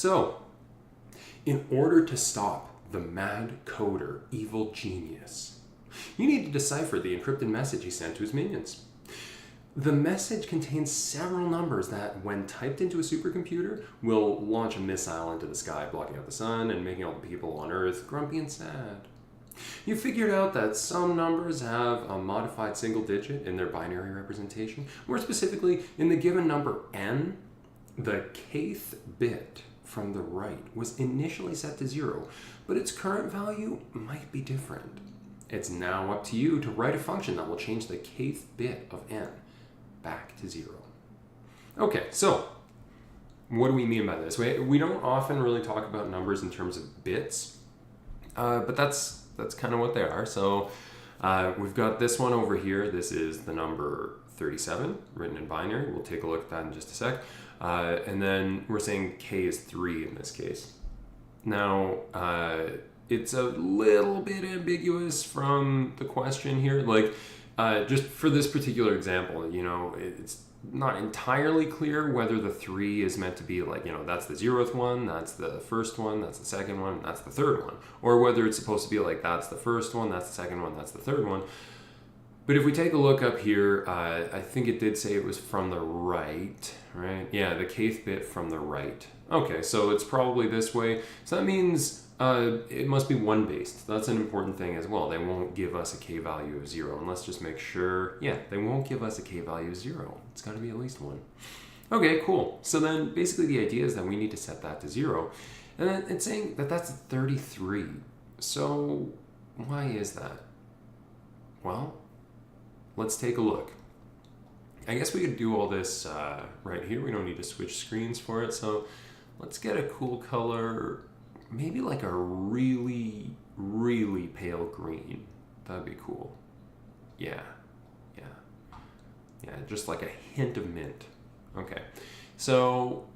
So, in order to stop the mad coder, evil genius, you need to decipher the encrypted message he sent to his minions. The message contains several numbers that, when typed into a supercomputer, will launch a missile into the sky, blocking out the sun and making all the people on Earth grumpy and sad. You figured out that some numbers have a modified single digit in their binary representation. More specifically, in the given number n, the kth bit from the right was initially set to 0, but its current value might be different. It's now up to you to write a function that will change the kth bit of n back to 0. Okay, so what do we mean by this? We don't often really talk about numbers in terms of bits, but that's kind of what they are. So we've got this one over here. This is the number 37 written in binary. We'll take a look at that in just a sec. And then we're saying k is 3 in this case. Now, it's a little bit ambiguous from the question here. Like, just for this particular example, you know, it's not entirely clear whether the 3 is meant to be like, you know, that's the 0th one, that's the first one, that's the second one, that's the third one. Or whether it's supposed to be like, that's the first one, that's the second one, that's the third one. But if we take a look up here, I think it did say it was from the right, right? Yeah, the kth bit from the right. Okay, so it's probably this way. So that means it must be 1 based. That's an important thing as well. They won't give us a k value of 0. And let's just make sure, yeah, they won't give us a k value of 0. It's got to be at least 1. Okay, cool. So then basically the idea is that we need to set that to 0. And then it's saying that that's 33. So why is that? Well, let's take a look. I guess we could do all this right here. We don't need to switch screens for it. So let's get a cool color, maybe like a really, really pale green. That'd be cool. Yeah, just like a hint of mint. Okay, so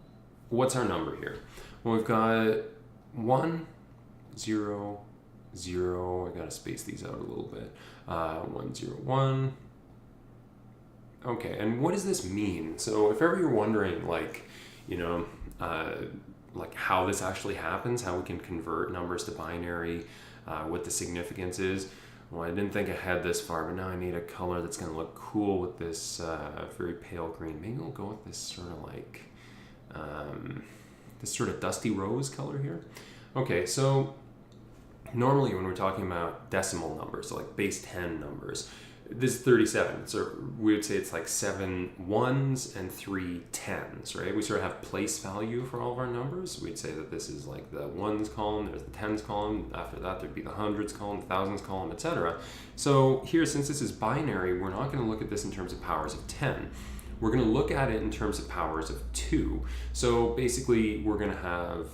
what's our number here? Well, we've got 1, 0, 0. I gotta space these out a little bit. 1, 0, 1. Okay, and what does this mean? So if ever you're wondering, like, you know, like how this actually happens, how we can convert numbers to binary, what the significance is. Well, I didn't think I had this far, but now I need a color that's going to look cool with this very pale green. Maybe we'll go with this sort of like, this sort of dusty rose color here. Okay, so normally when we're talking about decimal numbers, so like base 10 numbers, this is 37, so we would say it's like 7 1s and 3 10s, right? We sort of have place value for all of our numbers. We'd say that this is like the 1s column, there's the 10s column, after that there'd be the hundreds column, the thousands column, etc. So here, since this is binary, we're not going to look at this in terms of powers of 10. We're going to look at it in terms of powers of 2. So basically, we're going to have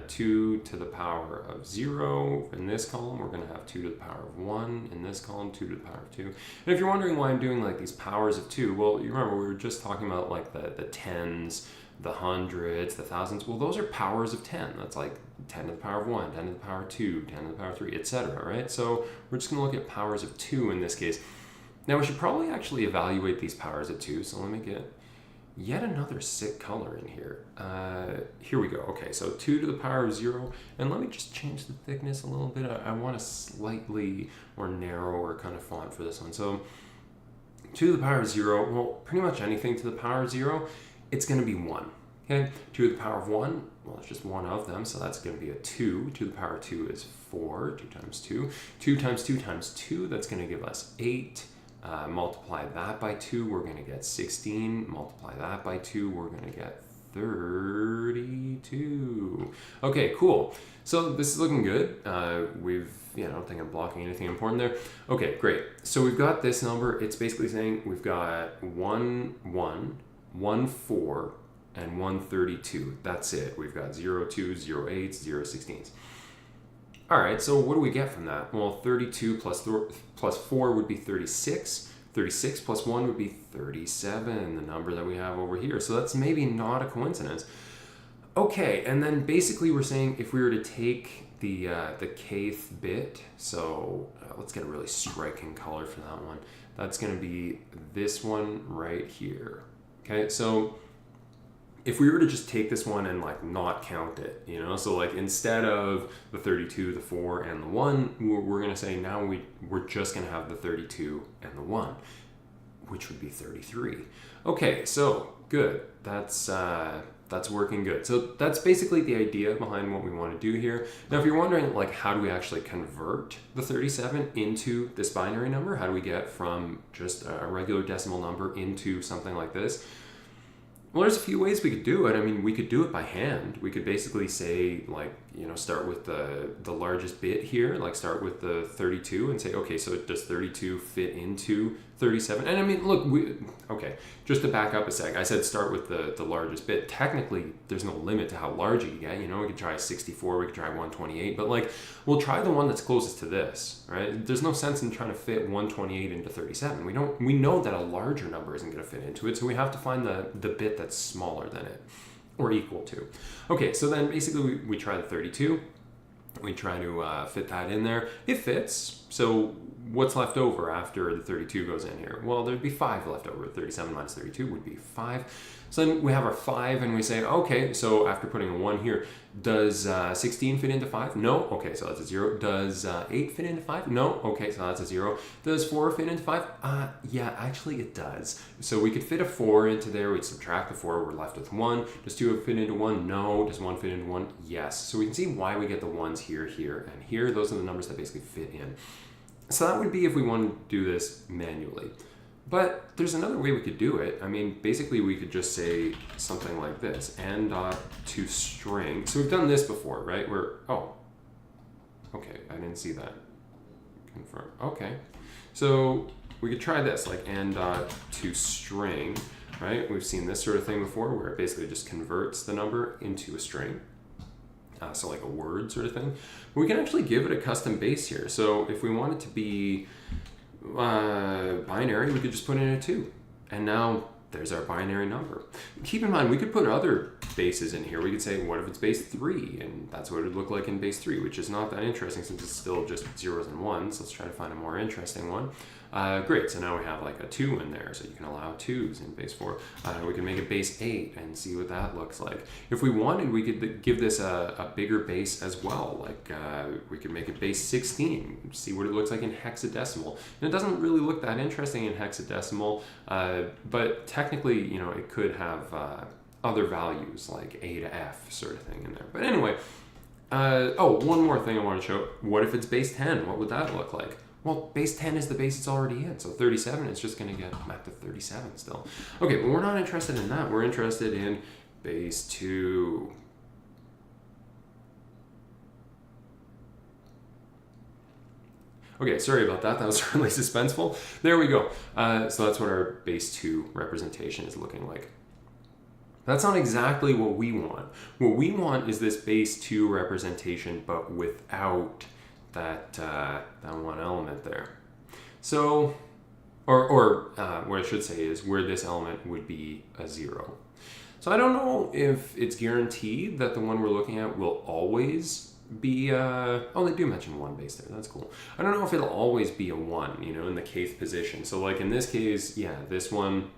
2 to the power of 0 in this column. We're going to have 2 to the power of 1 in this column, 2 to the power of 2. And if you're wondering why I'm doing like these powers of 2, well, you remember we were just talking about like the tens, the hundreds, the thousands. Well, those are powers of 10. That's like 10 to the power of 1, 10 to the power of 2, 10 to the power of 3, etc., right? So we're just going to look at powers of 2 in this case. Now we should probably actually evaluate these powers of 2, so let me get yet another sick color in here. Here we go. Okay, so 2 to the power of 0, and let me just change the thickness a little bit. I want a slightly more narrower kind of font for this one. So 2 to the power of 0, well, pretty much anything to the power of 0, it's going to be 1. Okay, 2 to the power of 1, well, it's just one of them, so that's going to be a 2. 2 to the power of 2 is 4, 2 times 2. 2 times 2 times 2, that's going to give us 8. Multiply that by 2, we're going to get 16. Multiply that by 2, we're going to get 32. Okay, cool. So this is looking good. I don't think I'm blocking anything important there. Okay, great. So we've got this number. It's basically saying we've got 1, 1, 1, 4, and 132. That's it. We've got 0, 2, 0, 8, 0, 16s. All right, so what do we get from that? Well, 32 plus 4 would be 36. 36 plus 1 would be 37, the number that we have over here. So that's maybe not a coincidence. Okay, and then basically we're saying if we were to take the kth bit, so let's get a really striking color for that one. That's going to be this one right here. Okay, so if we were to just take this one and like not count it, you know, so like instead of the 32, the 4, and the 1, we're going to say now we're just going to have the 32 and the 1, which would be 33. Okay, so good. That's working good. So that's basically the idea behind what we want to do here. Now, if you're wondering, like, how do we actually convert the 37 into this binary number? How do we get from just a regular decimal number into something like this? Well, there's a few ways we could do it. I mean, we could do it by hand. We could basically say, like, you know, start with the largest bit here, like start with the 32 and say, okay, so does 32 fit into 37? And I mean, look, okay, just to back up a sec, I said start with the largest bit. Technically, there's no limit to how large you can get. You know, we could try 64, we could try 128, but like, we'll try the one that's closest to this, right? There's no sense in trying to fit 128 into 37. We know that a larger number isn't going to fit into it, so we have to find the bit that's smaller than it, or equal to. Okay, so then basically we try the 32. We try to fit that in there. It fits. So what's left over after the 32 goes in here? Well, there'd be 5 left over. 37 minus 32 would be 5. So then we have our 5 and we say, okay, so after putting a 1 here, does 16 fit into 5? No. Okay, so that's a 0. Does 8 fit into 5? No. Okay, so that's a 0. Does 4 fit into 5? Yeah, actually it does. So we could fit a 4 into there. We'd subtract the 4. We're left with 1. Does 2 fit into 1? No. Does 1 fit into 1? Yes. So we can see why we get the 1s here, here, and here. Those are the numbers that basically fit in. So that would be if we wanted to do this manually. But there's another way we could do it. I mean, basically we could just say something like this, and.toString. So we've done this before, right? Okay, I didn't see that. Confirm. Okay. So we could try this, like and.toString, right? We've seen this sort of thing before where it basically just converts the number into a string. So like a word sort of thing. We can actually give it a custom base here. So if we want it to be binary, we could just put in a 2. And now there's our binary number. Keep in mind, we could put other bases in here. We could say, what if it's base 3? And that's what it would look like in base 3, which is not that interesting since it's still just 0s and 1s. Let's try to find a more interesting one. Great, so now we have like a 2 in there, so you can allow 2s in base 4. We can make it base 8 and see what that looks like. If we wanted, we could give this a bigger base as well. Like we could make it base 16, see what it looks like in hexadecimal. And it doesn't really look that interesting in hexadecimal, but technically, you know, it could have other values like A to F sort of thing in there. But anyway, one more thing I want to show. What if it's base 10? What would that look like? Well, base 10 is the base it's already in, so 37 is just going to get back to 37 still. Okay, but we're not interested in that. We're interested in base 2. Okay, sorry about that. That was really suspenseful. There we go. So that's what our base 2 representation is looking like. That's not exactly what we want. What we want is this base 2 representation, but without that one element there. So, or what I should say is where this element would be a 0. So I don't know if it's guaranteed that the one we're looking at will always be they do mention 1 base there. That's cool. I don't know if it'll always be a 1, you know, in the kth position. So like in this case, yeah, this one,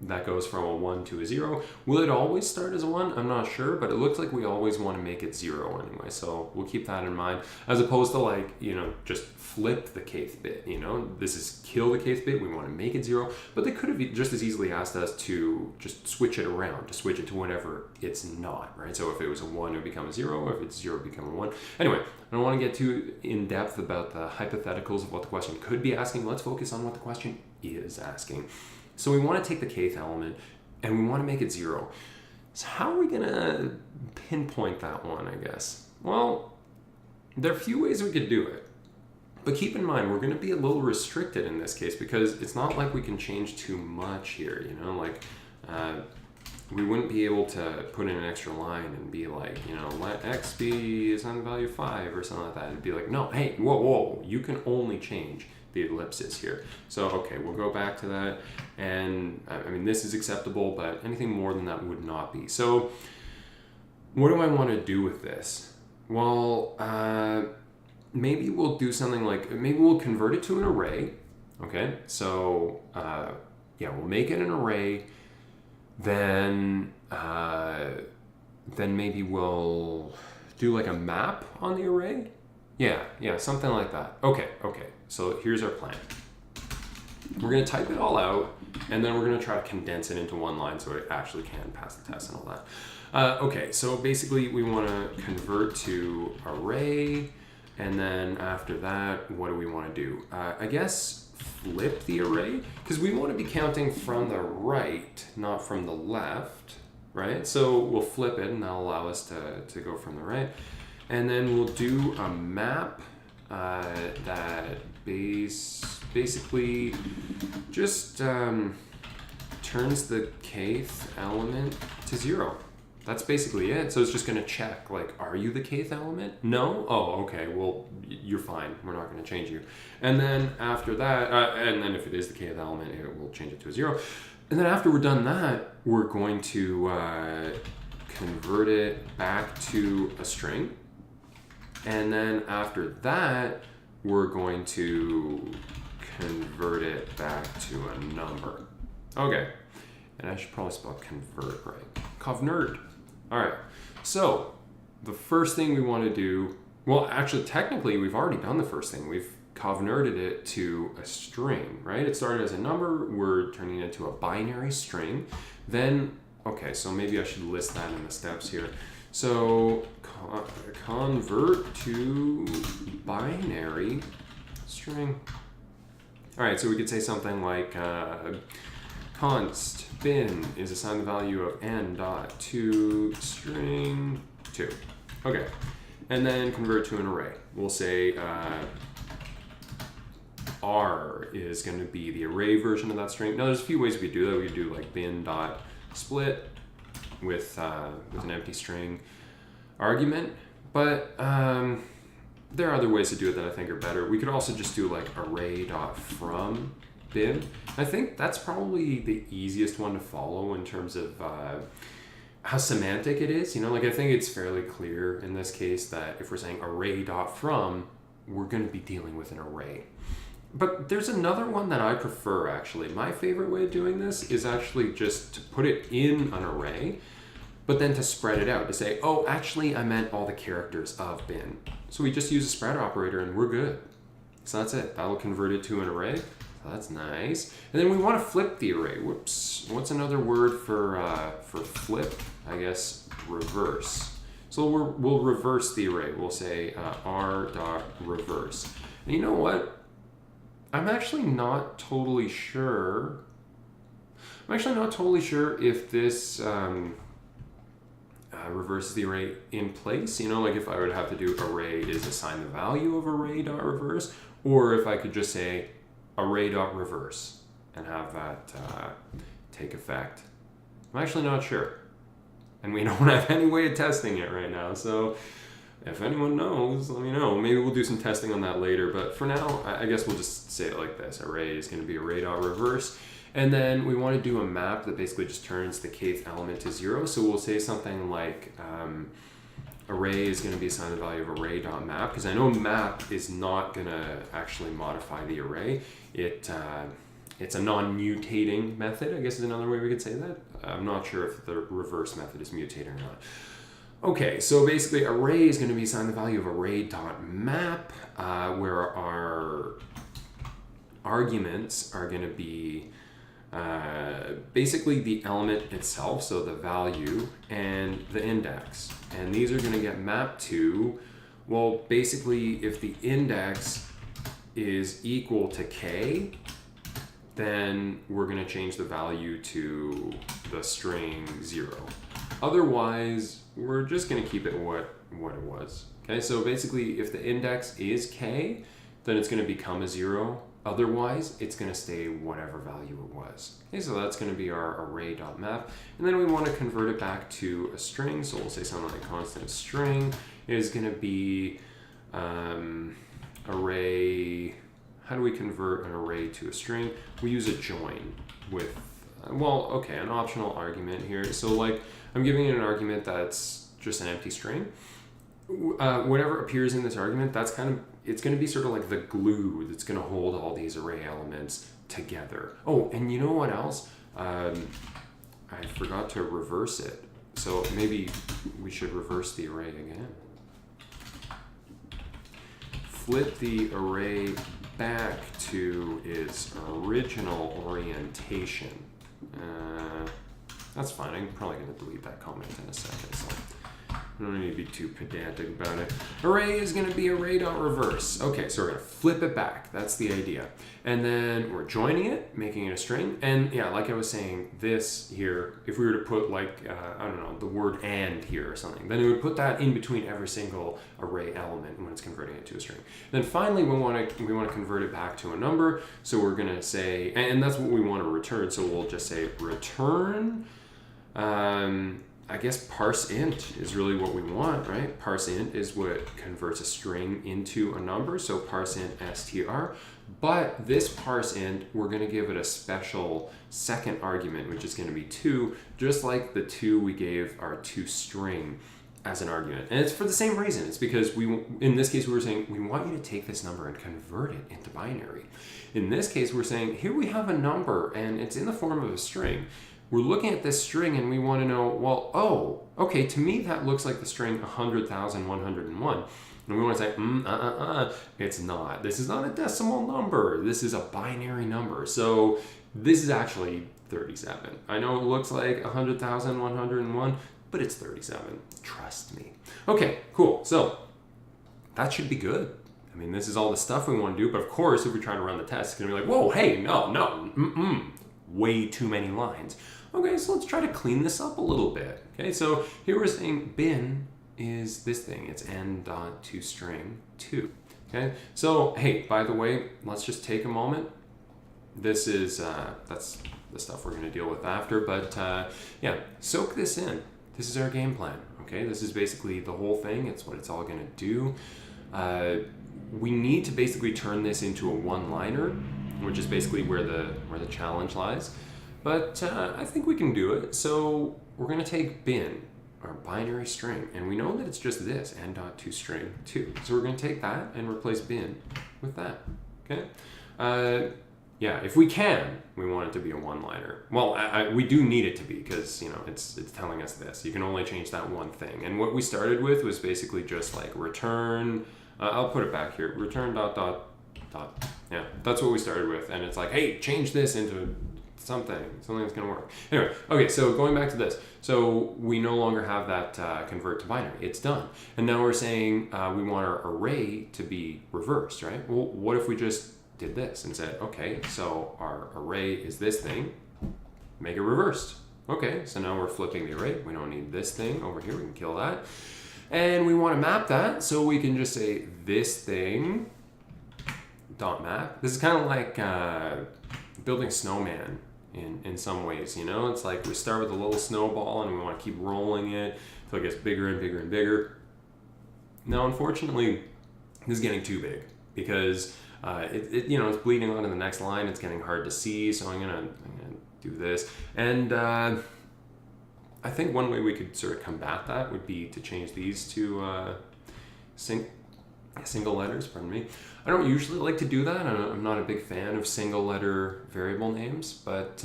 that goes from a 1 to a 0. Will it always start as a 1? I'm not sure, but it looks like we always want to make it 0 anyway, so we'll keep that in mind, as opposed to like, you know, just flip the kth bit, you know, this is kill the kth bit, we want to make it 0, but they could have just as easily asked us to just switch it around, to switch it to whenever it's not, right? So if it was a 1, it would become a 0, if it's 0, it would become a 1. Anyway, I don't want to get too in depth about the hypotheticals of what the question could be asking. Let's focus on what the question is asking. So we want to take the kth element and we want to make it 0. So how are we going to pinpoint that one, I guess? Well, there are a few ways we could do it. But keep in mind, we're going to be a little restricted in this case because it's not like we can change too much here, you know? Like, we wouldn't be able to put in an extra line and be like, you know, let x be assigned the value 5 or something like that. It'd be like, no, hey, whoa, you can only change the ellipses here. So, okay, we'll go back to that. And I mean, this is acceptable, but anything more than that would not be. So what do I want to do with this? Well, maybe we'll do something like, maybe we'll convert it to an array. Okay, so yeah, we'll make it an array. Then then maybe we'll do like a map on the array. Yeah, something like that. Okay. So here's our plan. We're going to type it all out, and then we're going to try to condense it into one line so it actually can pass the test and all that. Okay, so basically we want to convert to array, and then after that, what do we want to do? I guess flip the array, because we want to be counting from the right, not from the left, right? So we'll flip it, and that'll allow us to go from the right. And then we'll do a map that basically just turns the kth element to 0. That's basically it. So it's just going to check, like, are you the kth element? No? Oh, okay. Well, you're fine. We're not going to change you. And then after that, and then if it is the kth element, it will change it to a 0. And then after we're done that, we're going to convert it back to a string. And then after that, we're going to convert it back to a number. Okay. And I should probably spell convert right. Covnerd. All right. So the first thing we want to do, well, actually, technically, we've already done the first thing. We've covnerded it to a string, right? It started as a number. We're turning it into a binary string. Then, okay, so maybe I should list that in the steps here. So convert to binary string. All right, so we could say something like const bin is assigned the value of n dot to string 2. Okay, and then convert to an array. We'll say R is going to be the array version of that string. Now, there's a few ways we could do that. We could do like bin dot split with an empty string argument, but there are other ways to do it that I think are better. We could also just do like array.from bin. I think that's probably the easiest one to follow in terms of how semantic it is. You know, like I think it's fairly clear in this case that if we're saying array.from, we're going to be dealing with an array. But there's another one that I prefer, actually. My favorite way of doing this is actually just to put it in an array, but then to spread it out, to say, oh, actually, I meant all the characters of bin. So we just use a spread operator and we're good. So that's it. That'll convert it to an array. So that's nice. And then we want to flip the array. Whoops. What's another word for flip? I guess reverse. So we'll reverse the array. We'll say r.reverse. And you know what? I'm actually not totally sure if this reverses the array in place. You know, like if I would have to do array is assign the value of array.reverse, or if I could just say array.reverse and have that take effect. I'm actually not sure. And we don't have any way of testing it right now. So if anyone knows, let me know. Maybe we'll do some testing on that later. But for now, I guess we'll just say it like this. Array is going to be array.reverse. And then we want to do a map that basically just turns the kth element to 0. So we'll say something like array is going to be assigned the value of array.map. Because I know map is not going to actually modify the array. It's a non-mutating method, I guess is another way we could say that. I'm not sure if the reverse method is mutating or not. Okay, so basically array is going to be assigned the value of array.map, where our arguments are going to be basically the element itself, so the value, and the index. And these are going to get mapped to, well, basically if the index is equal to k, then we're going to change the value to the string 0. Otherwise, we're just going to keep it what it was. Okay, so basically if the index is k, then it's going to become a 0. Otherwise, it's going to stay whatever value it was. Okay, so that's going to be our array.map. And then we want to convert it back to a string. So we'll say something like constant string is going to be array. How do we convert an array to a string? We use a join with, well, okay, an optional argument here. So like I'm giving it an argument that's just an empty string. Whatever appears in this argument, that's kind of, it's going to be sort of like the glue that's going to hold all these array elements together. Oh, and you know what else? I forgot to reverse it. So maybe we should reverse the array again. Flip the array back to its original orientation. That's fine. I'm probably going to delete that comment in a second. So I don't need to be too pedantic about it. Array is going to be array.reverse. Okay, so we're going to flip it back. That's the idea. And then we're joining it, making it a string. And yeah, like I was saying, this here, if we were to put like, I don't know, the word and here or something, then it would put that in between every single array element when it's converting it to a string. Then finally, we want to convert it back to a number. So we're going to say, and that's what we want to return. So we'll just say return, I guess parse int is really what we want, right? Parse int is what converts a string into a number, so parse int str. But this parse int, we're going to give it a special second argument, which is going to be 2, just like the 2 we gave our toString as an argument. And it's for the same reason. It's because in this case, we were saying, we want you to take this number and convert it into binary. In this case, we're saying, here we have a number, and it's in the form of a string. We're looking at this string and we want to know, well, oh, okay, to me that looks like the string 100,101. And we want to say, it's not. This is not a decimal number. This is a binary number. So this is actually 37. I know it looks like 100,101, but it's 37. Trust me. Okay, cool. So that should be good. I mean, this is all the stuff we want to do. But of course, if we try to run the test, it's going to be like, whoa, hey, no, way too many lines. Okay, so let's try to clean this up a little bit. Okay, so here we're saying bin is this thing. It's n.toString2. Okay, so hey, by the way, let's just take a moment. This is, that's the stuff we're going to deal with after, but yeah, soak this in. This is our game plan. Okay, this is basically the whole thing. It's what it's all going to do. We need to basically turn this into a one-liner, which is basically where the challenge lies. But I think we can do it. So we're going to take bin, our binary string, and we know that it's just this, n.toString2. So we're going to take that and replace bin with that. Okay. Yeah, if we can, we want it to be a one-liner. Well, we do need it to be because it's telling us this. You can only change that one thing. And what we started with was basically just like return. I'll put it back here. Return dot. Yeah, that's what we started with. And it's like, hey, change this into something that's going to work. Anyway, okay, so going back to this. So we no longer have that convert to binary. It's done. And now we're saying we want our array to be reversed, right? Well, what if we just did this and said, okay, so our array is this thing, make it reversed. Okay, so now we're flipping the array. We don't need this thing over here. We can kill that. And we want to map that, so we can just say this thing dot map. This is kind of like building snowman in some ways, It's like we start with a little snowball and we want to keep rolling it until it gets bigger and bigger and bigger. Now, unfortunately, this is getting too big because it's bleeding onto the next line. It's getting hard to see, so I'm gonna do this. And I think one way we could sort of combat that would be to change these to single letters, pardon me. I don't usually like to do that. I'm not a big fan of single letter variable names, but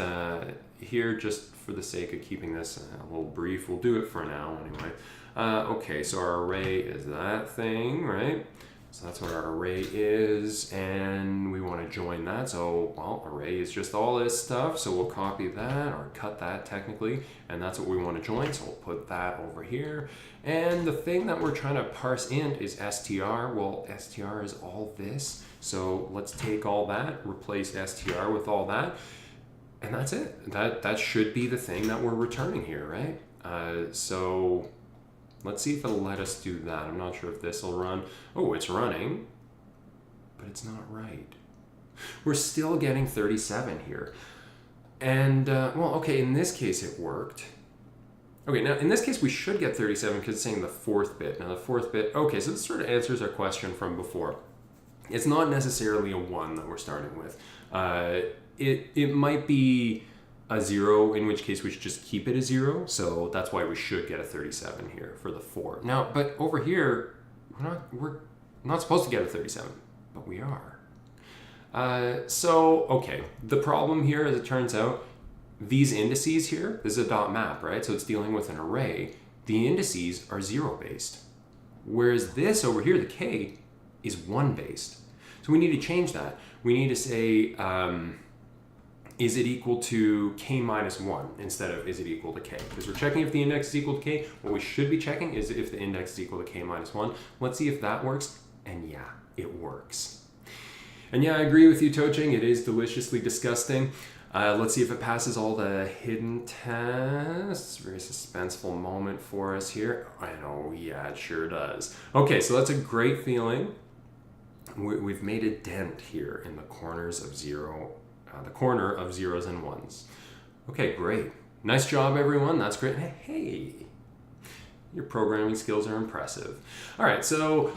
here, just for the sake of keeping this a little brief, we'll do it for now anyway. Okay, so our array is that thing, right? So that's what our array is, and we want to join that. So, well, array is just all this stuff, so we'll copy that, or cut that technically, and that's what we want to join, so we'll put that over here. And the thing that we're trying to parse int is str. Well, str is all this, so let's take all that, replace str with all that, and that's it. That should be the thing that we're returning here, right? So let's see if it'll let us do that. I'm not sure if this will run. Oh, it's running, but it's not right. We're still getting 37 here. And, well, okay, in this case it worked. Okay, now in this case we should get 37 because it's saying the fourth bit. Now the fourth bit, okay, so this sort of answers our question from before. It's not necessarily a 1 that we're starting with. It might be a 0, in which case we should just keep it a 0. So that's why we should get a 37 here for the 4. Now, but over here, we're not supposed to get a 37, but we are. So, okay, the problem here, as it turns out, these indices here, this is a dot map, right? So it's dealing with an array. The indices are 0 based. Whereas this over here, the k, is 1 based. So we need to change that. We need to say, is it equal to k minus 1 instead of is it equal to k? Because we're checking if the index is equal to k. What we should be checking is if the index is equal to k minus 1. Let's see if that works. And yeah, it works. And yeah, I agree with you, Toching. It is deliciously disgusting. Let's see if it passes all the hidden tests. Very suspenseful moment for us here. I know, yeah, it sure does. Okay, so that's a great feeling. We've made a dent here in the corners of the corner of zeros and ones. Okay, great. Nice job, everyone. That's great. Hey, your programming skills are impressive. All right, so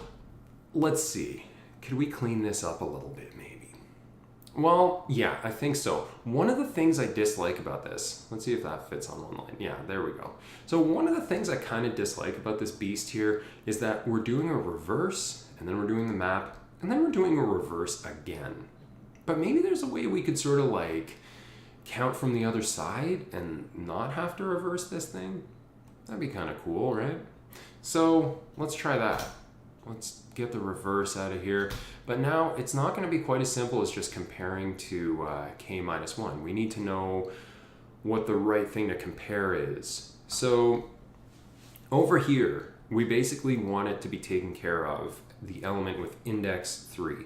let's see. Could we clean this up a little bit, maybe? Well, yeah, I think so. One of the things I dislike about this, let's see if that fits on one line. Yeah, there we go. So one of the things I kind of dislike about this beast here is that we're doing a reverse, and then we're doing the map, and then we're doing a reverse again. But maybe there's a way we could sort of like count from the other side and not have to reverse this thing. That'd be kind of cool, right? So let's try that. Let's get the reverse out of here. But now it's not going to be quite as simple as just comparing to k minus 1. We need to know what the right thing to compare is. So over here, we basically want it to be taken care of, the element with index 3.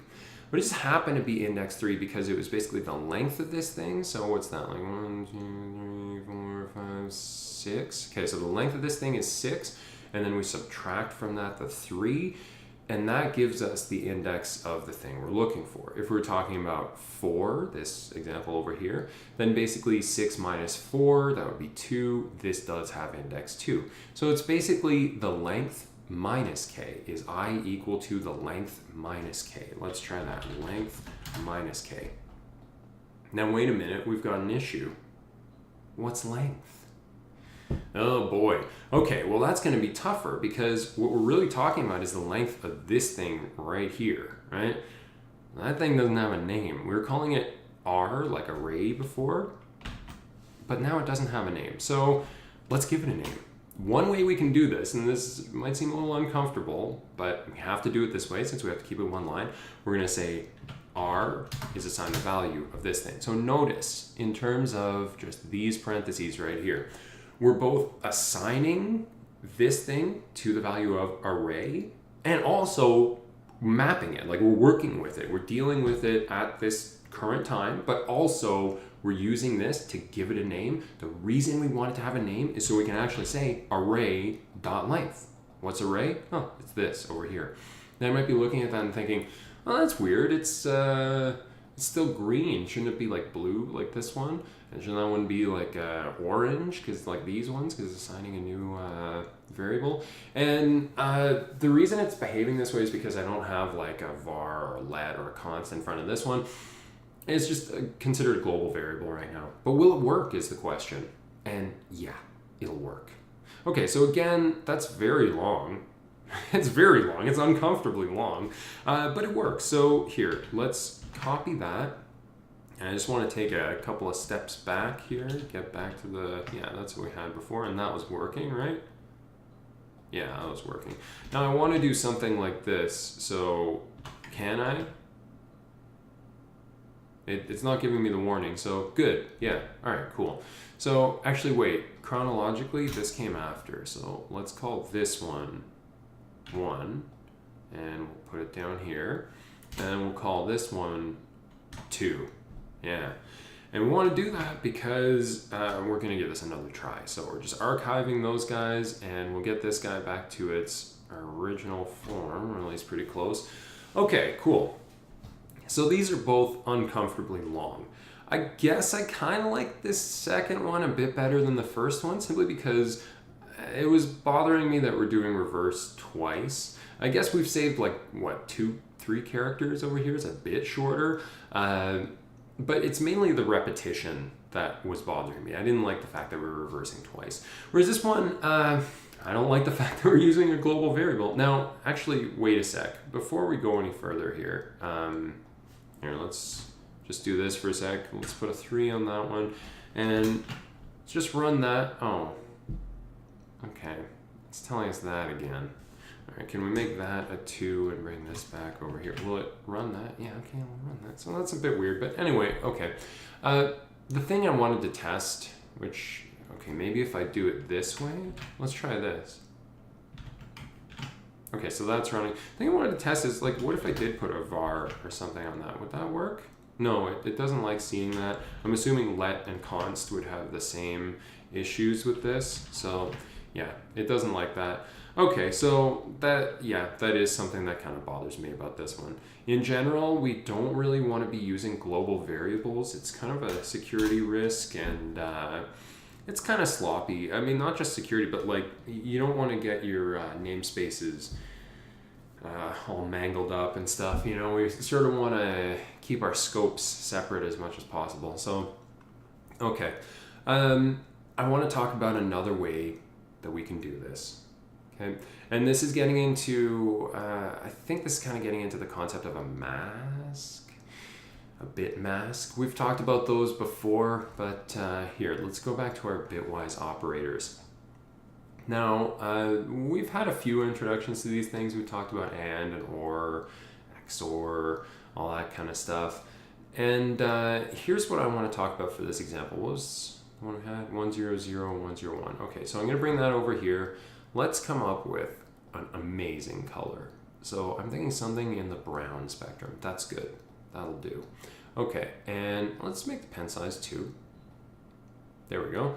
But it just happened to be index 3 because it was basically the length of this thing. So what's that, like 1, 2, 3, 4, 5, 6? Okay, so the length of this thing is 6, and then we subtract from that the 3, and that gives us the index of the thing we're looking for. If we're talking about 4, this example over here, then basically 6 minus 4, that would be 2. This does have index 2. So it's basically the length minus k. Is I equal to the length minus k? Let's try that. Length minus k. Now wait a minute, we've got an issue. What's length? Oh boy. Okay, well that's going to be tougher because what we're really talking about is the length of this thing right here, right? That thing doesn't have a name. We were calling it R, like array before, but now it doesn't have a name. So let's give it a name. One way we can do this, and this might seem a little uncomfortable, but we have to do it this way since we have to keep it one line. We're going to say R is assigned the value of this thing. So notice, in terms of just these parentheses right here, we're both assigning this thing to the value of array and also mapping it. Like we're working with it. We're dealing with it at this current time, but also we're using this to give it a name. The reason we want it to have a name is so we can actually say array.length. What's array? Oh, it's this over here. Now I might be looking at that and thinking, oh, that's weird. It's still green. Shouldn't it be like blue like this one? And shouldn't that one be like orange? Because like these ones, because it's assigning a new variable. And the reason it's behaving this way is because I don't have like a var or let or a const in front of this one. It's just considered a global variable right now. But will it work is the question. And yeah, it'll work. Okay, so again, that's very long. It's very long. It's uncomfortably long. But it works. So here, let's copy that. And I just want to take a couple of steps back here. Get back to the, yeah, that's what we had before. And that was working, right? Yeah, that was working. Now I want to do something like this. So can I? It's not giving me the warning, so good. Yeah, all right, cool. So actually, wait, chronologically, this came after. So let's call this one 1, and we'll put it down here. And we'll call this one 2. Yeah, and we want to do that because we're going to give this another try. So we're just archiving those guys, and we'll get this guy back to its original form, or at least pretty close. Okay, cool. So these are both uncomfortably long. I guess I kind of like this second one a bit better than the first one, simply because it was bothering me that we're doing reverse twice. I guess we've saved like, what, 2-3 characters over here. It's a bit shorter, but it's mainly the repetition that was bothering me. I didn't like the fact that we were reversing twice. Whereas this one, I don't like the fact that we're using a global variable. Now, actually, wait a sec. Before we go any further here, here, let's just do this for a sec. Let's put a 3 on that one. And just run that. Oh, okay. It's telling us that again. All right, can we make that a 2 and bring this back over here? Will it run that? Yeah, okay, we'll run that. So that's a bit weird, but anyway, okay. The thing I wanted to test, which, okay, maybe if I do it this way, let's try this. Okay, so that's running. The thing I wanted to test is, like, what if I did put a var or something on that? Would that work? No, it doesn't like seeing that. I'm assuming let and const would have the same issues with this. So yeah, it doesn't like that. Okay, so that is something that kind of bothers me about this one. In general, we don't really want to be using global variables. It's kind of a security risk, and it's kind of sloppy. I mean, not just security, but like you don't want to get your namespaces all mangled up and stuff. You know, we sort of want to keep our scopes separate as much as possible. So, okay, I want to talk about another way that we can do this. Okay, and this is getting into, I think this is kind of getting into the concept of a mask, a bit mask. We've talked about those before, but here, let's go back to our bitwise operators. Now, we've had a few introductions to these things. We've talked about and or, XOR, all that kind of stuff. And here's what I want to talk about for this example. What was the one we had? 100, 101. Okay, so I'm going to bring that over here. Let's come up with an amazing color. So I'm thinking something in the brown spectrum. That's good. That'll do. Okay, and let's make the pen size 2. There we go.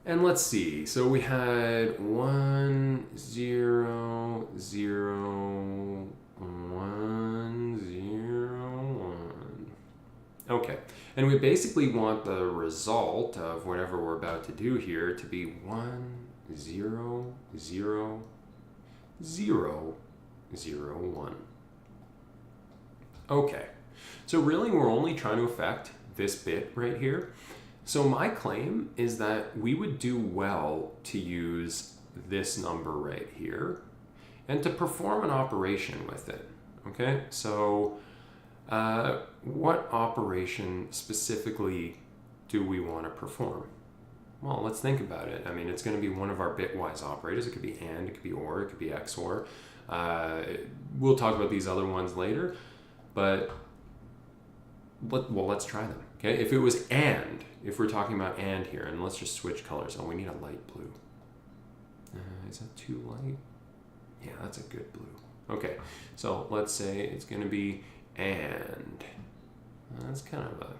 And let's see. So we had 1, 0, 0, 1, 0, 1. Okay, and we basically want the result of whatever we're about to do here to be 1, 0, 0, 0, 0, 1. Okay, so really we're only trying to affect this bit right here. So my claim is that we would do well to use this number right here and to perform an operation with it. Okay, so what operation specifically do we want to perform? Well, let's think about it. I mean, it's going to be one of our bitwise operators. It could be AND, it could be OR, it could be XOR. We'll talk about these other ones later, but let's try them. Okay, if it was AND, if we're talking about AND here, and let's just switch colors. Oh, we need a light blue. Is that too light? Yeah, that's a good blue. Okay, so let's say it's going to be AND. That's kind of a,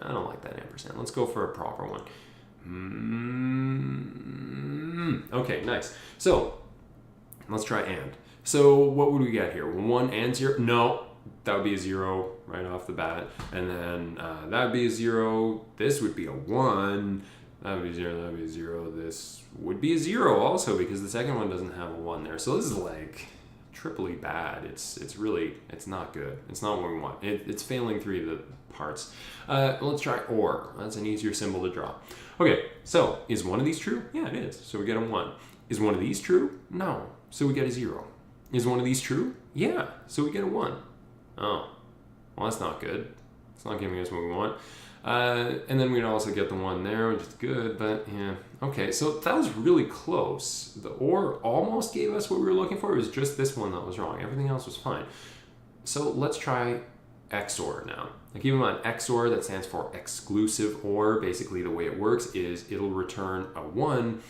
I don't like that ampersand. Let's go for a proper one. Okay, nice. So let's try AND. So what would we get here? 1 and 0? No, that would be a 0 right off the bat. And then that would be a 0. This would be a 1. That would be 0. That would be a 0. This would be a 0 also because the second one doesn't have a 1 there. So this is like triply bad. It's really, it's not good. It's not what we want. It's failing 3 of the parts. Let's try OR. That's an easier symbol to draw. Okay, so is one of these true? Yeah, it is. So we get a 1. Is one of these true? No. So we get a 0. Is one of these true? Yeah. So we get a 1. Oh, well, that's not good. It's not giving us what we want. And then we'd also get the 1 there, which is good, but yeah. Okay, so that was really close. The OR almost gave us what we were looking for. It was just this one that was wrong. Everything else was fine. So let's try XOR now. Now keep in mind, XOR, that stands for exclusive OR. Basically, the way it works is it'll return a 1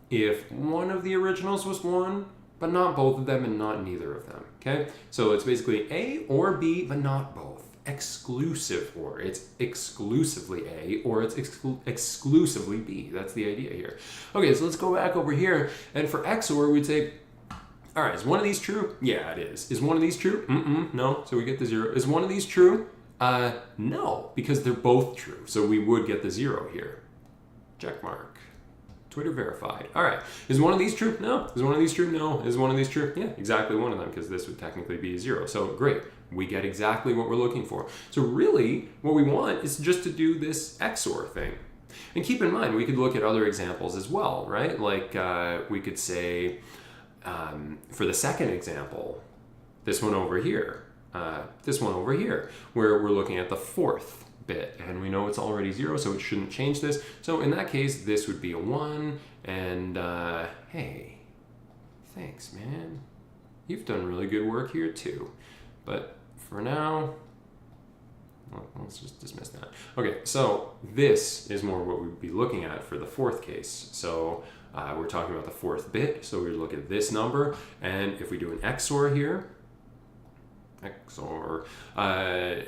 if one of the originals was 1, but not both of them and not neither of them. Okay, so it's basically A or B, but not both. Exclusive OR. It's exclusively A or it's exclusively B. That's the idea here. Okay, so let's go back over here. And for XOR, we'd say, all right, is one of these true? Yeah, it is. Is one of these true? No. So we get the 0. Is one of these true? No, because they're both true. So we would get the 0 here. Check mark. Twitter verified. All right. Is one of these true? No. Is one of these true? No. Is one of these true? Yeah, exactly one of them, because this would technically be a 0. So great. We get exactly what we're looking for. So really, what we want is just to do this XOR thing. And keep in mind, we could look at other examples as well, right? Like we could say, for the second example, this one over here, where we're looking at the 4th bit, and we know it's already 0, so it shouldn't change this. So in that case, this would be a 1, and hey, thanks, man. You've done really good work here too. But for now, well, let's just dismiss that. Okay, so this is more what we'd be looking at for the fourth case. So we're talking about the fourth bit, so we look at this number, and if we do an XOR here, XOR,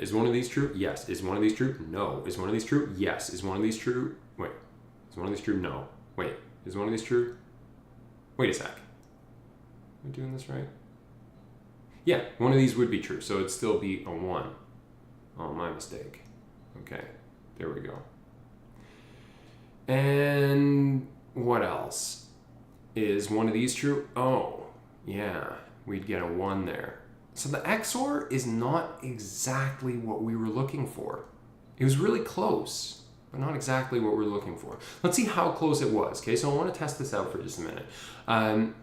is one of these true? Yes. Is one of these true? No. Is one of these true? Yes. Is one of these true? Wait. Is one of these true? No. Wait. Is one of these true? Wait a sec. Am I doing this right? Yeah, one of these would be true, so it'd still be a 1. Oh, my mistake. Okay, there we go. And what else? Is one of these true? Oh, yeah, we'd get a 1 there. So the XOR is not exactly what we were looking for. It was really close, but not exactly what we're looking for. Let's see how close it was. Okay, so I want to test this out for just a minute.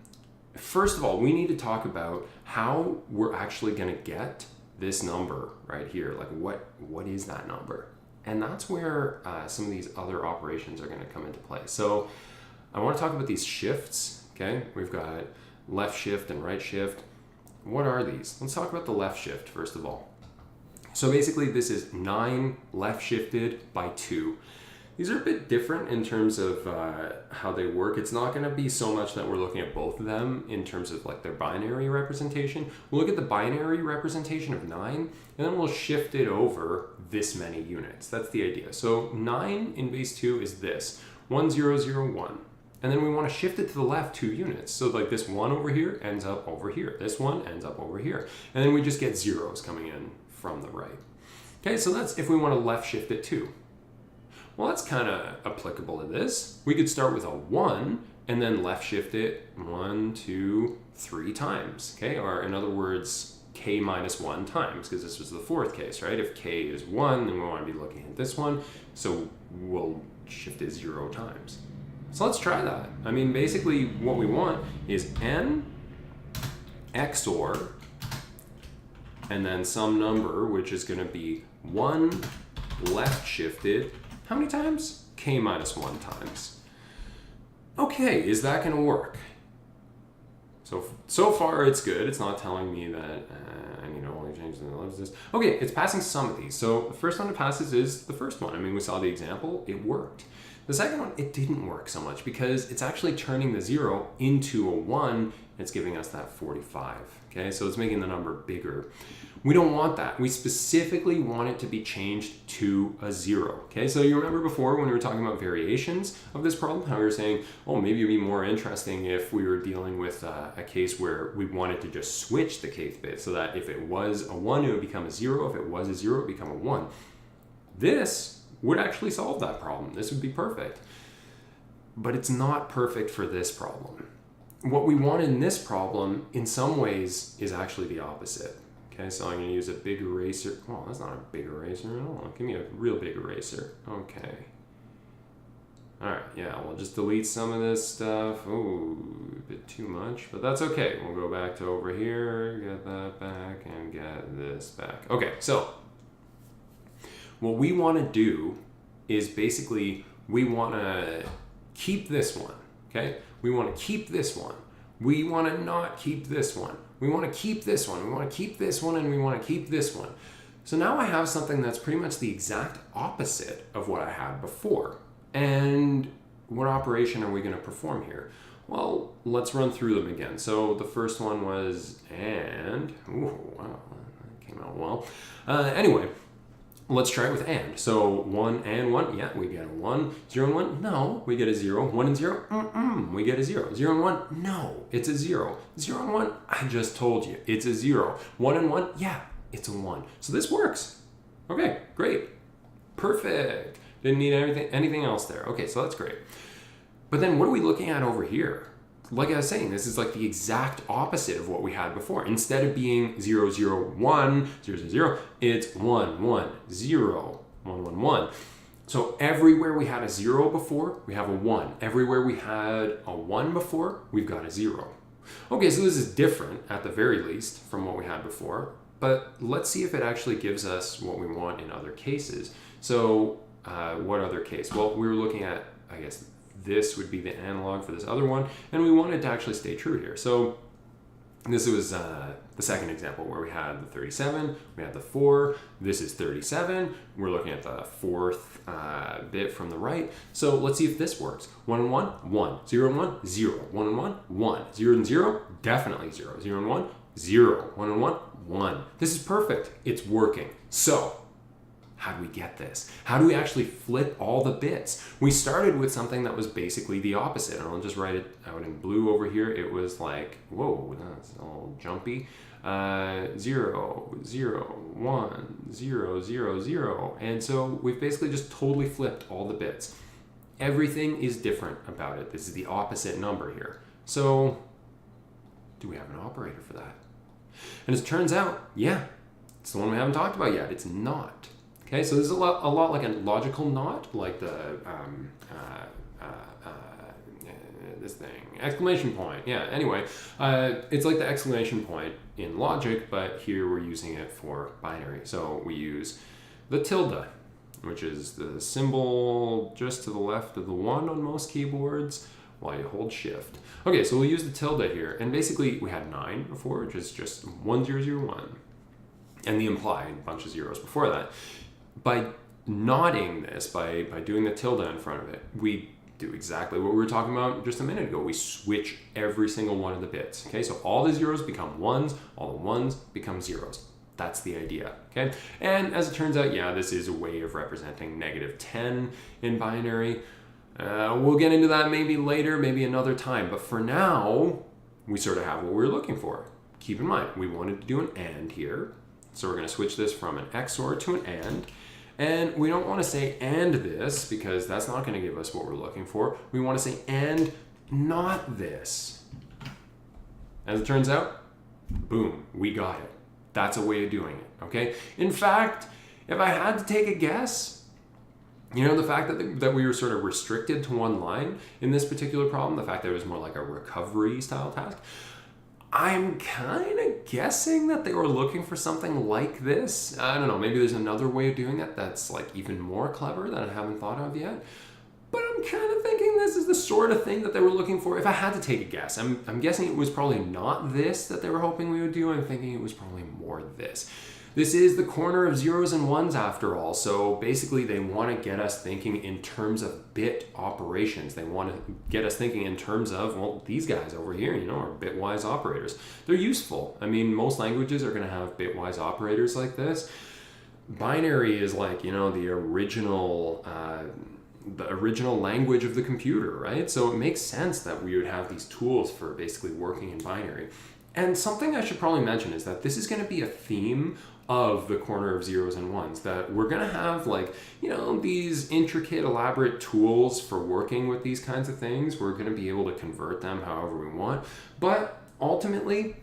First of all, we need to talk about how we're actually going to get this number right here. Like what is that number? And that's where some of these other operations are going to come into play. So I want to talk about these shifts. Okay, we've got left shift and right shift. What are these? Let's talk about the left shift first of all. So basically this is 9 left shifted by 2. These are a bit different in terms of how they work. It's not going to be so much that we're looking at both of them in terms of like their binary representation. We'll look at the binary representation of 9, and then we'll shift it over this many units. That's the idea. So 9 in base 2 is this, 1, 0, 0, 1. And then we want to shift it to the left 2 units. So like this 1 over here ends up over here. This one ends up over here. And then we just get zeros coming in from the right. Okay, so that's if we want to left shift it too. Well, that's kind of applicable to this. We could start with a 1 and then left shift it 1, 2, 3 times, okay? Or in other words, k minus 1 times, because this was the fourth case, right? If k is 1, then we want to be looking at this one, so we'll shift it 0 times. So let's try that. I mean, basically what we want is n XOR and then some number, which is going to be 1 left shifted. How many times? K minus 1 times. Okay, is that going to work? So far it's good. It's not telling me that I need to only change the left this. Okay, it's passing some of these. So the first one it passes is the first one. I mean, we saw the example. It worked. The second one, it didn't work so much because it's actually turning the 0 into a 1. It's giving us that 45. Okay, so it's making the number bigger. We don't want that. We specifically want it to be changed to a 0. Okay, so you remember before when we were talking about variations of this problem, how we were saying, oh, maybe it'd be more interesting if we were dealing with a case where we wanted to just switch the kth bit so that if it was a 1, it would become a 0. If it was a 0, it would become a 1. This would actually solve that problem. This would be perfect. But it's not perfect for this problem. What we want in this problem, in some ways, is actually the opposite. Okay, so I'm going to use a big eraser. Oh, that's not a big eraser at all. Give me a real big eraser. Okay. Alright, yeah, we'll just delete some of this stuff. Ooh, a bit too much, but that's okay. We'll go back to over here, get that back, and get this back. Okay, so what we want to do is basically we want to keep this one, okay? We want to keep this one. We want to not keep this one. We want to keep this one. We want to keep this one, and we want to keep this one. So now I have something that's pretty much the exact opposite of what I had before. And what operation are we going to perform here? Well, let's run through them again. So the first one was and. Ooh, wow, that came out well. Anyway, let's try it with and. So 1 and 1, yeah, we get a 1. 0 and 1, no, we get a 0. 1 and 0, we get a 0. 0 and 1, no, it's a 0. 0 and 1, I just told you, it's a 0. 1 and 1, yeah, it's a 1. So this works. Okay, great. Perfect. Didn't need anything else there. Okay, so that's great. But then what are we looking at over here? Like I was saying, this is like the exact opposite of what we had before. Instead of being 0, 0, 1, 0, 0, 0, it's 1, 1, 0, 1, 1, 1. So everywhere we had a 0 before, we have a 1. Everywhere we had a 1 before, we've got a 0. Okay, so this is different at the very least from what we had before. but let's see if it actually gives us what we want in other cases. So what other case? Well, we were looking at, I guess, this would be the analog for this other one, and we wanted to actually stay true here. So this was the second example where we had the 37, we had the 4, this is 37, we're looking at the fourth bit from the right. So let's see if this works. 1 and 1, 1, 0 and 1, 0, 1 and 1, 1, 0 and 0, definitely 0, 0 and 1, 0, 1 and 1, 1. This is perfect, it's working. So how do we get this? How do we actually flip all the bits? We started with something that was basically the opposite, and I'll just write it out in blue over here. It was like, whoa, that's all jumpy. 0, 0, 1, 0, 0, 0. And so we've basically just totally flipped all the bits. Everything is different about it. This is the opposite number here. So do we have an operator for that? And as it turns out, yeah, it's the one we haven't talked about yet. It's not. Okay, so this is a lot like a logical not, like the this thing, exclamation point. Yeah, anyway, it's like the exclamation point in logic, but here we're using it for binary. So we use the tilde, which is the symbol just to the left of the 1 on most keyboards while you hold shift. Okay, so we'll use the tilde here, and basically we had 9 before, which is just 1, 0, 0, 1, and the implied bunch of zeros before that. By knotting this, by doing the tilde in front of it, we do exactly what we were talking about just a minute ago. We switch every single one of the bits. Okay, so all the zeros become 1s, all the 1s become 0s. That's the idea. Okay, and as it turns out, yeah, this is a way of representing -10 in binary. We'll get into that maybe later, maybe another time. But for now, we sort of have what we're looking for. Keep in mind, we wanted to do an AND here. So we're going to switch this from an XOR to an AND. And we don't want to say AND this because that's not going to give us what we're looking for. We want to say AND not this. As it turns out, boom, we got it. That's a way of doing it, okay? In fact, if I had to take a guess, you know, the fact that we were sort of restricted to one line in this particular problem, the fact that it was more like a recovery style task, I'm kind of guessing that they were looking for something like this. I don't know, maybe there's another way of doing that that's like even more clever that I haven't thought of yet. But I'm kind of thinking this is the sort of thing that they were looking for. If I had to take a guess, I'm guessing it was probably not this that they were hoping we would do. I'm thinking it was probably more this. This is the corner of zeros and ones after all, so basically they want to get us thinking in terms of bit operations. They want to get us thinking in terms of, well, these guys over here, you know, are bitwise operators. They're useful. I mean, most languages are going to have bitwise operators like this. Binary is like, you know, the original language of the computer, right? So it makes sense that we would have these tools for basically working in binary. And something I should probably mention is that this is going to be a theme of the corner of zeros and ones, that we're going to have, like, you know, these intricate, elaborate tools for working with these kinds of things. We're going to be able to convert them however we want. But ultimately,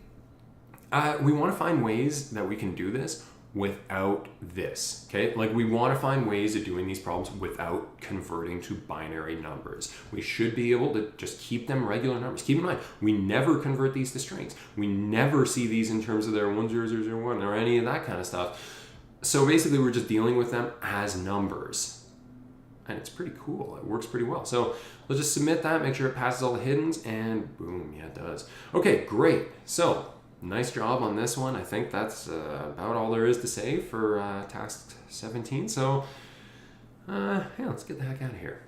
we want to find ways that we can do this without this, okay? Like, we want to find ways of doing these problems without converting to binary numbers. We should be able to just keep them regular numbers. Keep in mind, we never convert these to strings. We never see these in terms of their 10001 or any of that kind of stuff. So basically, we're just dealing with them as numbers. And it's pretty cool. It works pretty well. So let's just submit that, make sure it passes all the hiddens, and boom, yeah, it does. Okay, great. So nice job on this one. I think that's about all there is to say for task 17. So, yeah, let's get the heck out of here.